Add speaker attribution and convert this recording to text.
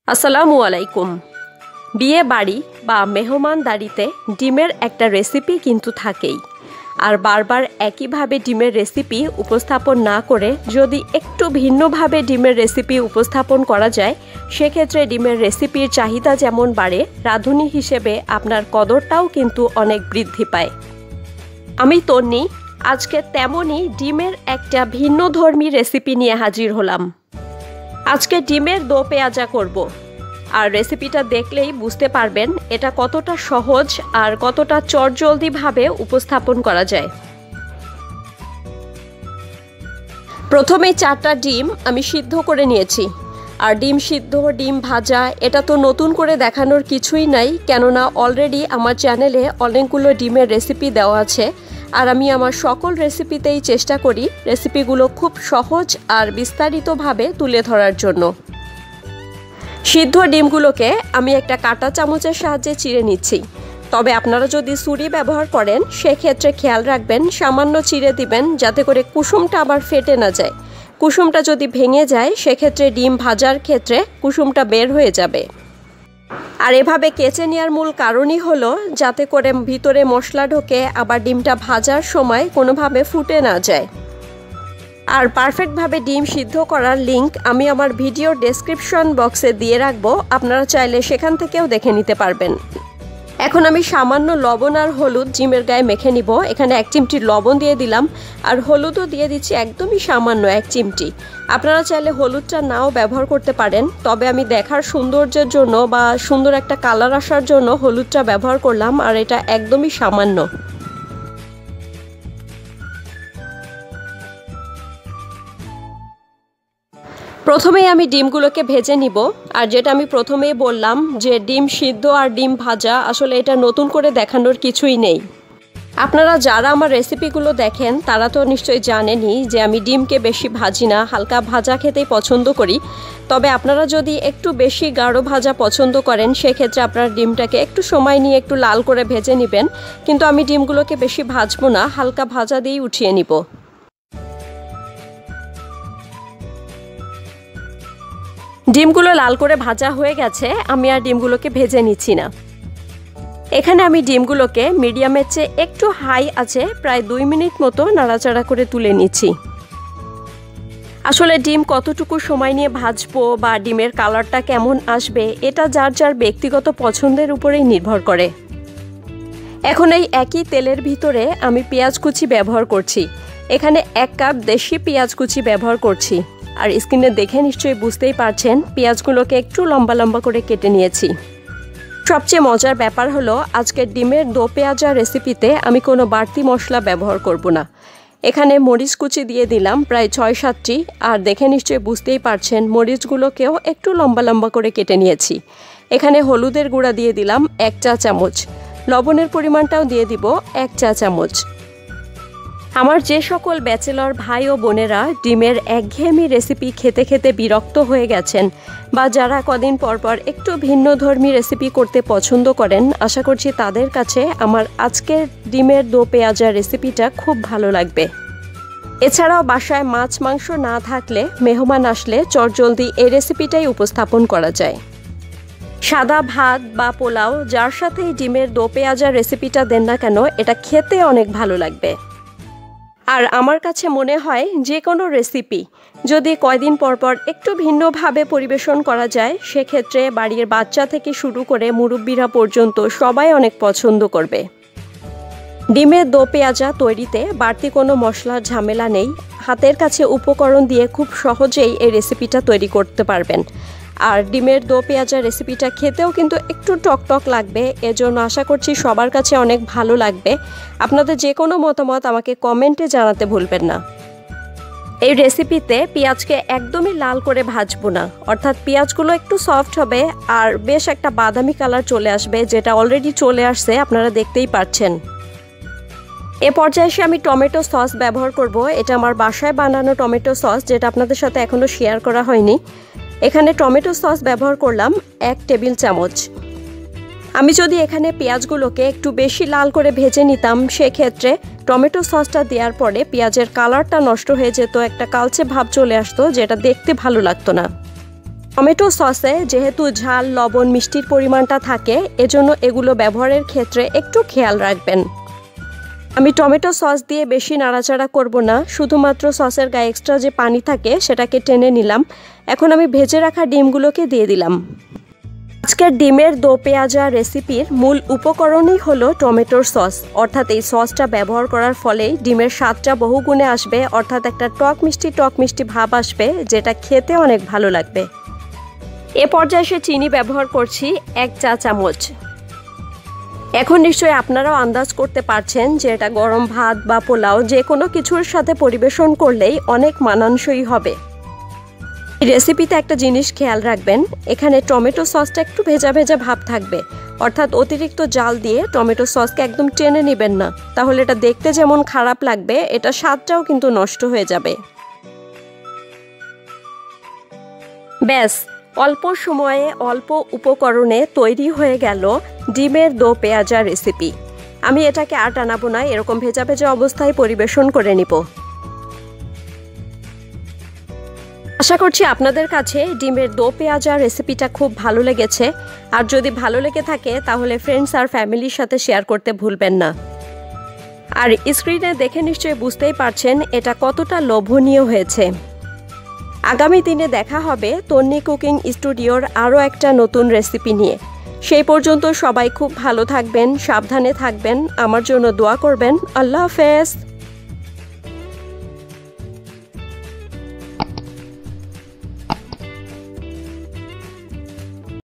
Speaker 1: আসসালামু আলাইকুম। বিয়ে বাড়ি বা মেহমানদারিতে ডিমের একটা রেসিপি কিন্তু থাকেই। আর বারবার একইভাবে ডিমের রেসিপি উপস্থাপন না করে যদি একটু ভিন্নভাবে ডিমের রেসিপি উপস্থাপন করা যায়, সেক্ষেত্রে ডিমের রেসিপির চাহিদা যেমন বাড়ে, রাঁধুনি হিসেবে আপনার কদরটাও কিন্তু অনেক বৃদ্ধি পায়। আমি তন্নি আজকে তেমনই ডিমের একটা ভিন্নধর্মী রেসিপি নিয়ে হাজির হলাম। আজকে ডিমের দো পেঁয়াজা করব। আর রেসিপিটা দেখলেই বুঝতে পারবেন এটা কতটা সহজ আর কতটা চটজলদিভাবে উপস্থাপন করা যায়। প্রথমে 4টা ডিম আমি সিদ্ধ করে নিয়েছি। আর ডিম সিদ্ধ, ডিম ভাজা এটা তো নতুন করে দেখানোর কিছুই নাই, কেননা অলরেডি আমার চ্যানেলে অনেকগুলো ডিমের রেসিপি দেওয়া আছে। আর আমি আমার সকল রেসিপিতেই চেষ্টা করি রেসিপিগুলো খুব সহজ আর বিস্তারিতভাবে তুলে ধরার জন্য। সিদ্ধ ডিমগুলোকে আমি একটা কাঁটা চামচের সাহায্যে চিড়ে নিচ্ছি। তবে আপনারা যদি ছুরি ব্যবহার করেন সেক্ষেত্রে খেয়াল রাখবেন সামান্য চিড়ে দিবেন, যাতে করে কুসুমটা আবার ফেটে না যায়। কুসুমটা যদি ভেঙে যায় সেক্ষেত্রে ডিম ভাজার ক্ষেত্রে কুসুমটা বের হয়ে যাবে। আর এভাবে কেচে নেওয়ার মূল কারণই হলো যাতে করে ভিতরে মশলা ঢোকে, আবার ডিমটা ভাজার সময় কোনোভাবে ফুটে না যায়। আর পারফেক্টভাবে ডিম সিদ্ধ করার লিংক আমি আমার ভিডিওর ডেসক্রিপশন বক্সে দিয়ে রাখবো, আপনারা চাইলে সেখান থেকেও দেখে নিতে পারবেন। এখন আমি সামান্য লবণ আর হলুদ ডিমের গায়ে মেখে নিব। এখানে 1 চিমটি লবণ দিয়ে দিলাম, আর হলুদও দিয়ে দিচ্ছি একদমই সামান্য 1 চিমটি। আপনারা চাইলে হলুদটা নাও ব্যবহার করতে পারেন, তবে আমি দেখার সৌন্দর্যের জন্য বা সুন্দর একটা কালার আসার জন্য হলুদটা ব্যবহার করলাম, আর এটা একদমই সামান্য। প্রথমেই আমি ডিমগুলোকে ভেজে নিব। আর যেটা আমি প্রথমেই বললাম যে ডিম সিদ্ধ আর ডিম ভাজা আসলে এটা নতুন করে দেখানোর কিছুই নেই। আপনারা যারা আমার রেসিপিগুলো দেখেন তারা তো নিশ্চয়ই জানেনই যে আমি ডিমকে বেশি ভাজি না, হালকা ভাজা খেতেই পছন্দ করি। তবে আপনারা যদি একটু বেশি গাঢ় ভাজা পছন্দ করেন সেক্ষেত্রে আপনারা ডিমটাকে একটু সময় নিয়ে একটু লাল করে ভেজে নেবেন। কিন্তু আমি ডিমগুলোকে বেশি ভাজবো না, হালকা ভাজা দিয়েই উঠিয়ে নিব। ডিমগুলো লাল করে ভাজা হয়ে গেছে, আমি আর ডিমগুলোকে ভেজে নিচ্ছি না। এখানে আমি ডিমগুলোকে মিডিয়ামের চেয়ে একটু হাই আছে প্রায় 2 মিনিট মতো নাড়াচাড়া করে তুলে নিচ্ছি। আসলে ডিম কতটুকু সময় নিয়ে ভাজবো বা ডিমের কালারটা কেমন আসবে এটা যার যার ব্যক্তিগত পছন্দের উপরেই নির্ভর করে। এখন এই একই তেলের ভিতরে আমি পেঁয়াজ কুচি ব্যবহার করছি। এখানে 1 কাপ দেশি পেঁয়াজ কুচি ব্যবহার করছি। আর স্ক্রিনে দেখে নিশ্চয়ই বুঝতেই পারছেন পেঁয়াজগুলোকে একটু লম্বা লম্বা করে কেটে নিয়েছি। সবচেয়ে মজার ব্যাপার হলো আজকের ডিমের দো পেঁয়াজা রেসিপিতে আমি কোনো বাড়তি মশলা ব্যবহার করব না। এখানে মরিচ কুচি দিয়ে দিলাম প্রায় 6-7টি। আর দেখে নিশ্চয়ই বুঝতেই পারছেন মরিচগুলোকেও একটু লম্বা লম্বা করে কেটে নিয়েছি। এখানে হলুদের গুঁড়া দিয়ে দিলাম 1 চা চামচ, লবণের পরিমাণটাও দিয়ে দিব 1 চা চামচ। আমার যে সকল ব্যাচেলর ভাই ও বোনেরা ডিমের একঘেয়েমি রেসিপি খেতে খেতে বিরক্ত হয়ে গেছেন বা যারা কদিন পরপর একটু ভিন্নধর্মী রেসিপি করতে পছন্দ করেন, আশা করছি তাদের কাছে আমার আজকের ডিমের দো পেঁয়াজা রেসিপিটা খুব ভালো লাগবে। এছাড়াও বাসায় মাছ মাংস না থাকলে মেহমান আসলে চটজলদি এই রেসিপিটাই উপস্থাপন করা যায়। সাদা ভাত বা পোলাও যার সাথেই ডিমের দো পেঁয়াজা রেসিপিটা দেন না কেন, এটা খেতে অনেক ভালো লাগবে। আর আমার কাছে মনে হয় যে কোনো রেসিপি যদি কয়দিন পরপর একটু ভিন্নভাবে পরিবেশন করা যায় সেক্ষেত্রে বাড়ির বাচ্চা থেকে শুরু করে মুরব্বিরা পর্যন্ত সবাই অনেক পছন্দ করবে। ডিমের দো পেঁয়াজা তৈরিতে বাড়তি কোনো মশলার ঝামেলা নেই। হাতের কাছে উপকরণ দিয়ে খুব সহজেই এই রেসিপিটা তৈরি করতে পারবেন। আর ডিমের দো পেঁয়াজা রেসিপিটা খেতেও কিন্তু একটু টকটক লাগবে, এজন্য আশা করছি সবার কাছে অনেক ভালো লাগবে। আপনাদের যে কোনো মতামত আমাকে কমেন্টে জানাতে ভুলবেন না। এই রেসিপিতে পেঁয়াজকে একদমই লাল করে ভাজবো না, অর্থাৎ পেঁয়াজগুলো একটু সফট হবে আর বেশ একটা বাদামি কালার চলে আসবে, যেটা অলরেডি চলে আসছে, আপনারা দেখতেই পাচ্ছেন। এ পর্যায়ে এসে আমি টমেটো সস ব্যবহার করব। এটা আমার বাসায় বানানো টমেটো সস, যেটা আপনাদের সাথে এখনও শেয়ার করা হয়নি। এখানে টমেটো সস ব্যবহার করলাম 1 টেবিল চামচ। আমি যদি এখানে পেঁয়াজগুলোকে একটু বেশি লাল করে ভেজে নিতাম সেক্ষেত্রে টমেটো সসটা দেওয়ার পরে পেঁয়াজের কালারটা নষ্ট হয়ে যেত, একটা কালচে ভাব চলে আসতো, যেটা দেখতে ভালো লাগতো না। টমেটো সসে যেহেতু ঝাল, লবণ, মিষ্টির পরিমাণটা থাকে, এজন্য এগুলো ব্যবহারের ক্ষেত্রে একটু খেয়াল রাখবেন। আমি টমেটো সস দিয়ে বেশি নাড়াচাড়া করব না, শুধুমাত্র সসের গায়ে এক্সট্রা যে পানি থাকে সেটাকে টেনে নিলাম। এখন আমি ভেজে রাখা ডিমগুলোকে দিয়ে দিলাম। আজকের ডিমের দো পেঁয়াজা রেসিপির মূল উপকরণই হলো টমেটোর সস, অর্থাৎ এই সসটা ব্যবহার করার ফলেই ডিমের স্বাদটা বহুগুণে আসবে, অর্থাৎ একটা টক মিষ্টি ভাব আসবে, যেটা খেতে অনেক ভালো লাগবে। এ পর্যায়ে সে চিনি ব্যবহার করছি 1 চা চামচ। এখন নিশ্চয়ই আপনারাও আন্দাজ করতে পারছেন যে এটা গরম ভাত বা পোলাও যে কোনো কিছুর সাথে পরিবেশন করলেই অনেক মানানসই হবে। এই রেসিপিতে একটা জিনিস খেয়াল রাখবেন, এখানে টমেটো সসটা একটু ভেজা ভেজা ভাব থাকবে, অর্থাৎ অতিরিক্ত জাল দিয়ে টমেটো সসকে একদম টেনে নেবেন না, তাহলে এটা দেখতে যেমন খারাপ লাগবে, এটা স্বাদটাও কিন্তু নষ্ট হয়ে যাবে। ব্যাস, অল্প সময়ে অল্প উপকরণে তৈরি হয়ে গেল ডিমের দো পেঁয়াজা রেসিপি। আমি এটাকে আর টানাবো না, এরকম ভেজা ভেজা অবস্থায় পরিবেশন করে নিব। আশা করছি আপনাদের কাছে ডিমের দো পেঁয়াজা রেসিপিটা খুব ভালো লেগেছে, আর যদি ভালো লেগে থাকে তাহলে ফ্রেন্ডস আর ফ্যামিলির সাথে শেয়ার করতে ভুলবেন না। আর স্ক্রিনে দেখে নিশ্চয়ই বুঝতেই পারছেন এটা কতটা লোভনীয় হয়েছে। আগামী দিনে দেখা হবে তন্নি কুকিং স্টুডিওর আরও একটা নতুন রেসিপি নিয়ে। সেই পর্যন্ত সবাই খুব ভালো থাকবেন, সাবধানে থাকবেন, আমার জন্য দোয়া করবেন। আল্লাহ হাফেজ।